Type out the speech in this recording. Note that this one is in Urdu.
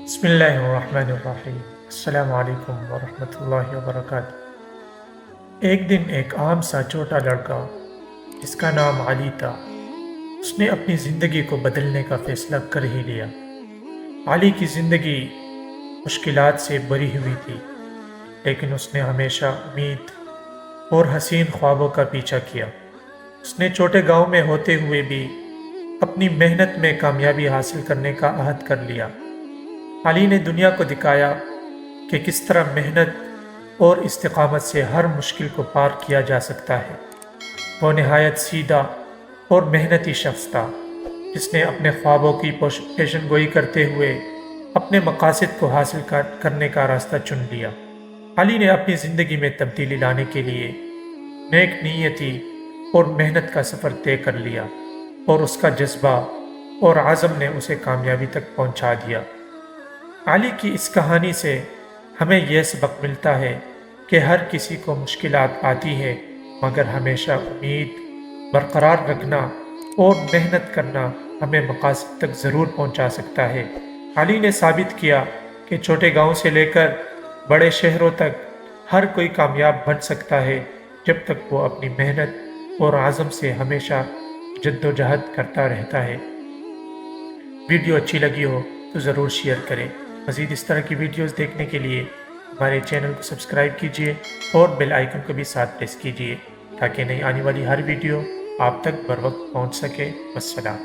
بسم اللہ الرحمن الرحیم۔ السلام علیکم ورحمۃ اللہ وبرکاتہ۔ ایک دن ایک عام سا چھوٹا لڑکا جس کا نام علی تھا، اس نے اپنی زندگی کو بدلنے کا فیصلہ کر ہی لیا۔ علی کی زندگی مشکلات سے بھری ہوئی تھی، لیکن اس نے ہمیشہ امید اور حسین خوابوں کا پیچھا کیا۔ اس نے چھوٹے گاؤں میں ہوتے ہوئے بھی اپنی محنت میں کامیابی حاصل کرنے کا عہد کر لیا۔ علی نے دنیا کو دکھایا کہ کس طرح محنت اور استقامت سے ہر مشکل کو پار کیا جا سکتا ہے۔ وہ نہایت سیدھا اور محنتی شخص تھا، جس نے اپنے خوابوں کی پیشن گوئی کرتے ہوئے اپنے مقاصد کو حاصل کرنے کا راستہ چن لیا۔ علی نے اپنی زندگی میں تبدیلی لانے کے لیے نیک نیتی اور محنت کا سفر طے کر لیا، اور اس کا جذبہ اور عزم نے اسے کامیابی تک پہنچا دیا۔ علی کی اس کہانی سے ہمیں یہ سبق ملتا ہے کہ ہر کسی کو مشکلات آتی ہے، مگر ہمیشہ امید برقرار رکھنا اور محنت کرنا ہمیں مقاصد تک ضرور پہنچا سکتا ہے۔ علی نے ثابت کیا کہ چھوٹے گاؤں سے لے کر بڑے شہروں تک ہر کوئی کامیاب بن سکتا ہے، جب تک وہ اپنی محنت اور عزم سے ہمیشہ جد و جہد کرتا رہتا ہے۔ ویڈیو اچھی لگی ہو تو ضرور شیئر کریں۔ مزید اس طرح کی ویڈیوز دیکھنے کے لیے ہمارے چینل کو سبسکرائب کیجیے اور بیل آئیکن کو بھی ساتھ پریس کیجیے، تاکہ نئی آنے والی ہر ویڈیو آپ تک بر وقت پہنچ سکے۔ والسلام۔